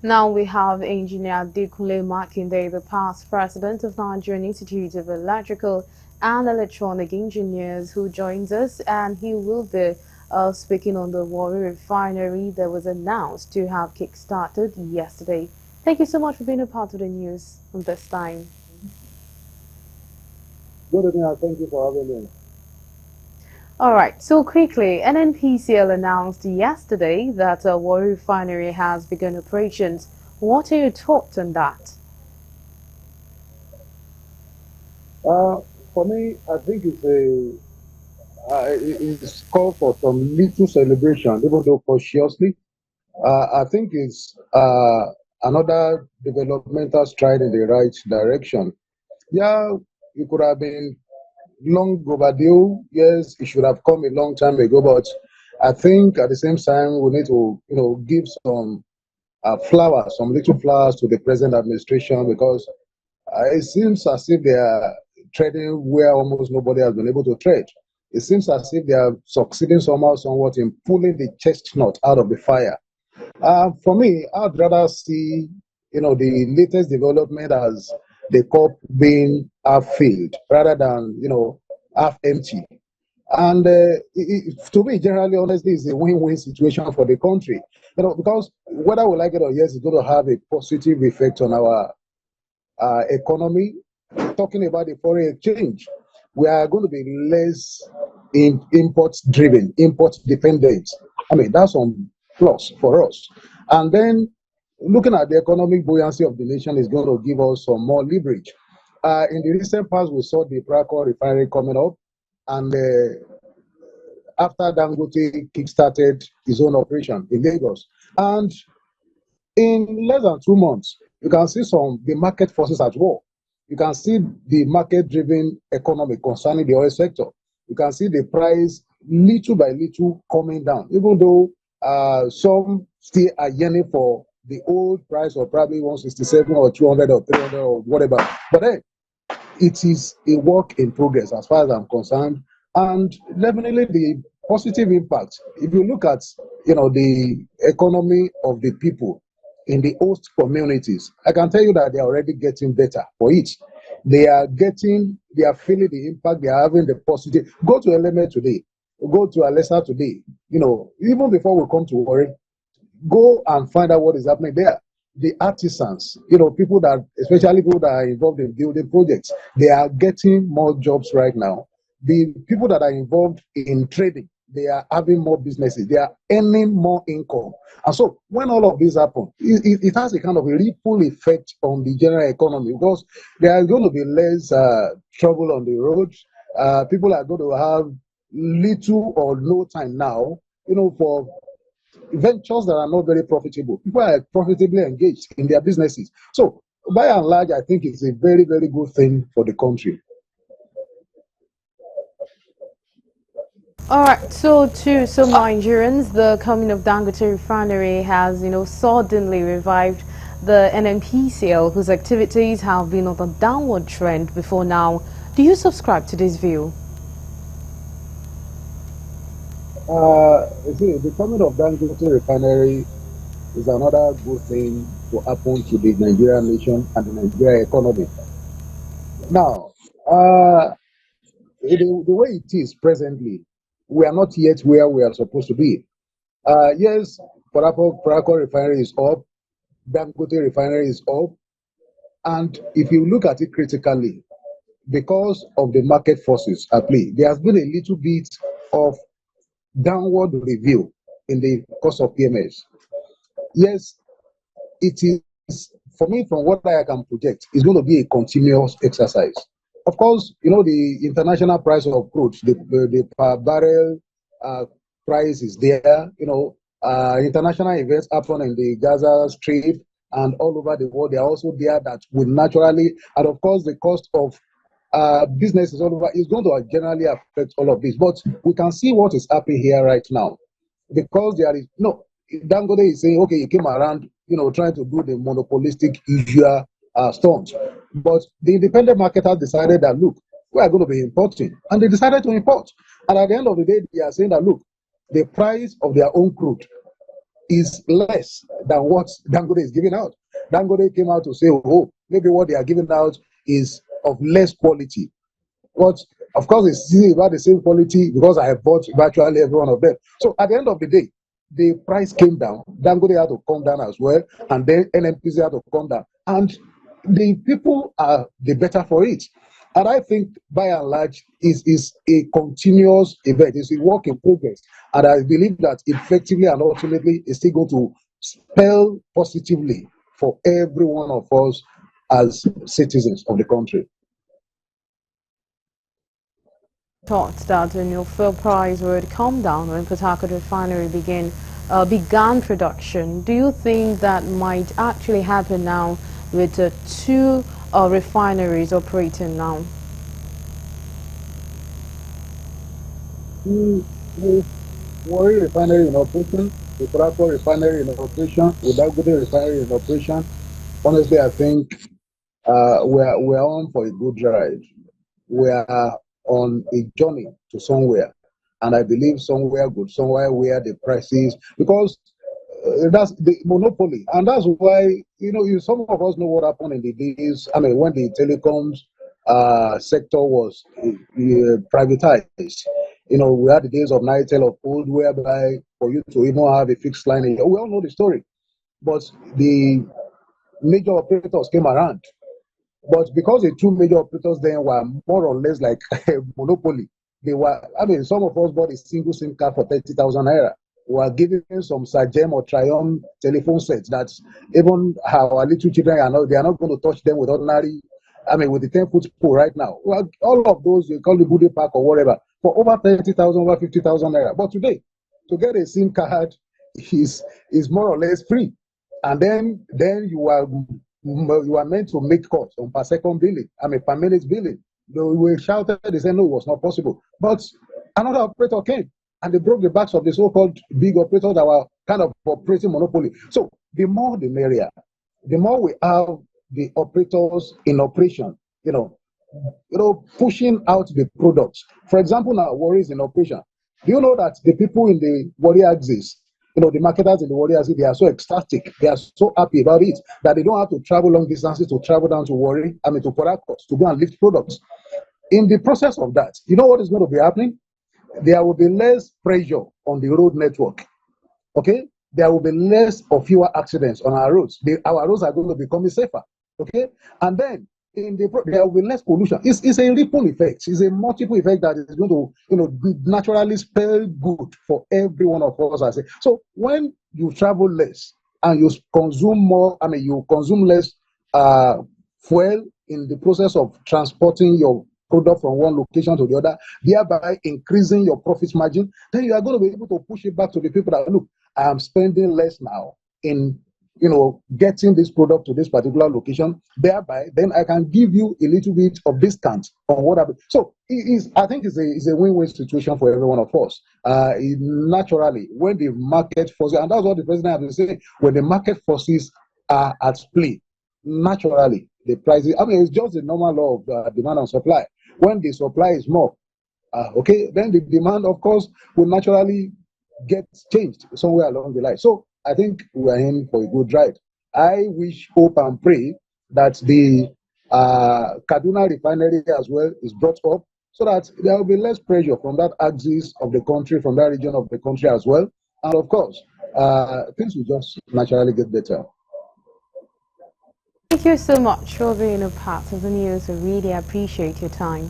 Now we have Engineer Adekunle Makinde, the past president of Nigerian Institute of Electrical and Electronic Engineers, who joins us, and he will be speaking on the Warri Refinery that was announced to have kick-started yesterday. Thank you so much for being a part of the news this time. Good evening, and thank you for having me. All right, so quickly, NNPCL announced yesterday that Warri Refinery has begun operations. What are your thoughts on that? Uh, for me, I think it's called for some little celebration, even though cautiously. I think it's another developmental stride in the right direction. Yeah, it could have been long overdue. Yes, it should have come a long time ago, but I think at the same time we need to, give some flowers, some little flowers to the present administration because it seems as if they are treading where almost nobody has been able to tread. It seems as if they are succeeding somehow, somewhat in pulling the chestnut out of the fire. For me, I'd rather see, the latest development as the cup being half filled rather than, half empty. And to me, generally, honestly, it's a win-win situation for the country. Because whether we like it or yes, it's going to have a positive effect on our economy. Talking about the foreign exchange, we are going to be less import driven, import dependent. I mean, that's some plus for us. And then looking at the economic buoyancy of the nation is going to give us some more leverage. In the recent past, we saw the Praco refinery coming up, and after Dangote kickstarted his own operation in Lagos. And in less than 2 months, you can see the market forces at work. You can see the market-driven economy concerning the oil sector. You can see the price little by little coming down, even though some still are yearning for the old price of probably 167 or 200 or 300 or whatever. But then it is a work in progress as far as I'm concerned. And definitely the positive impact, if you look at the economy of the people in the host communities, I can tell you that they are already getting better for it. They are feeling the impact, they are having the positive. Go to Element today, go to Alessa today, even before we come to Warri, go and find out what is happening there. The artisans, people that, especially people that are involved in building projects, they are getting more jobs right now. The people that are involved in trading, they are having more businesses, they are earning more income. And so when all of this happen, it has a kind of a ripple effect on the general economy because there is going to be less trouble on the road. People are going to have little or no time now, for ventures that are not very profitable. People are profitably engaged in their businesses. So, by and large, I think it's a very, very good thing for the country. All right, so to some Nigerians, the coming of Dangote Refinery has, suddenly revived the NNPCL, whose activities have been on a downward trend before now. Do you subscribe to this view? You see, the coming of Dangote Refinery is another good thing to happen to the Nigerian nation and the Nigerian economy. Now, the way it is presently, we are not yet where we are supposed to be. Yes, Paraco Refinery is up, Dangote Refinery is up, and if you look at it critically, because of the market forces at play, there has been a little bit of downward review in the cost of PMS. Yes, it is, for me, from what I can project, it's going to be a continuous exercise. Of course, the international price of crude, the per barrel uh, price is there. International events happen in the Gaza Strip and all over the world. They are also there that will naturally, and of course, the cost of businesses all over is going to generally affect all of this. But we can see what is happening here right now because there is no. Dangote is saying, okay, he came around, trying to do the monopolistic usual stunt. But the independent marketers decided that, look, we are going to be importing. And they decided to import. And at the end of the day, they are saying that, look, the price of their own crude is less than what Dangote is giving out. Dangote came out to say, oh, maybe what they are giving out is of less quality. But of course, it's still about the same quality because I have bought virtually every one of them. So at the end of the day, the price came down. Dangote had to come down as well, and then NNPC had to come down. And the people are the better for it. And I think by and large is a continuous event, it's a work in progress. And I believe that effectively and ultimately it's still going to spell positively for every one of us as citizens of the country. Thought that the new fuel price would come down when Port Harcourt Refinery began production. Do you think that might actually happen now with two refineries operating now? With Warri Refinery in operation, the Port Refinery in operation, with Adekunle Refinery in operation, honestly, I think we're on for a good ride. We are on a journey to somewhere, and I believe somewhere good, somewhere where the prices, because that's the monopoly, and that's why some of us know what happened in the days. I mean, when the telecoms sector was privatized. We had the days of Nitel of old, whereby for you to even have a fixed line, we all know the story. But the major operators came around, but because the two major operators then were more or less like a monopoly, they were, I mean, some of us bought a single SIM card for 30,000 naira. We are giving some Sagem or Triumph telephone sets that even our little children they are not going to touch them with ordinary, I mean, with the 10-foot pole right now. Well, all of those, you call the Bude Park or whatever, for over 30,000, over 50,000 naira. But today, to get a SIM card is more or less free. And then you are meant to make calls on per second billing, I mean per minute billing. We shouted, they said no, it was not possible. But another operator came and they broke the backs of the so-called big operators that were kind of operating monopoly. So the more the merrier. The more we have the operators in operation, pushing out the products. For example, now Warri is in operation. Do you know that the people in the Warri axis, the marketers in the Warri axis, they are so ecstatic, they are so happy about it that they don't have to travel long distances to travel down to Warri, I mean to Port Harcourt to go and lift products. In the process of that, you know what is going to be happening? There will be less pressure on the road network. Okay, there will be less or fewer accidents on our roads. Our roads are going to become safer. Okay, and then there will be less pollution. It's a ripple effect. It's a multiple effect that is going to be naturally spell good for every one of us. I say so. When you travel less and you consume more, I mean you consume less fuel in the process of transporting your product from one location to the other, thereby increasing your profit margin, then you are going to be able to push it back to the people that look, I am spending less now in getting this product to this particular location. Thereby, then I can give you a little bit of discount on what I. So I think it's a win-win situation for every one of us. Naturally, when the market forces, and that's what the president has been saying, when the market forces are at play, naturally the prices. I mean, it's just the normal law of demand and supply. When the supply is more, okay, then the demand, of course, will naturally get changed somewhere along the line. So I think we are in for a good ride. I wish, hope, and pray that the Kaduna refinery as well is brought up so that there will be less pressure from that axis of the country, from that region of the country as well. And of course, things will just naturally get better. Thank you so much for being a part of the news. I really appreciate your time.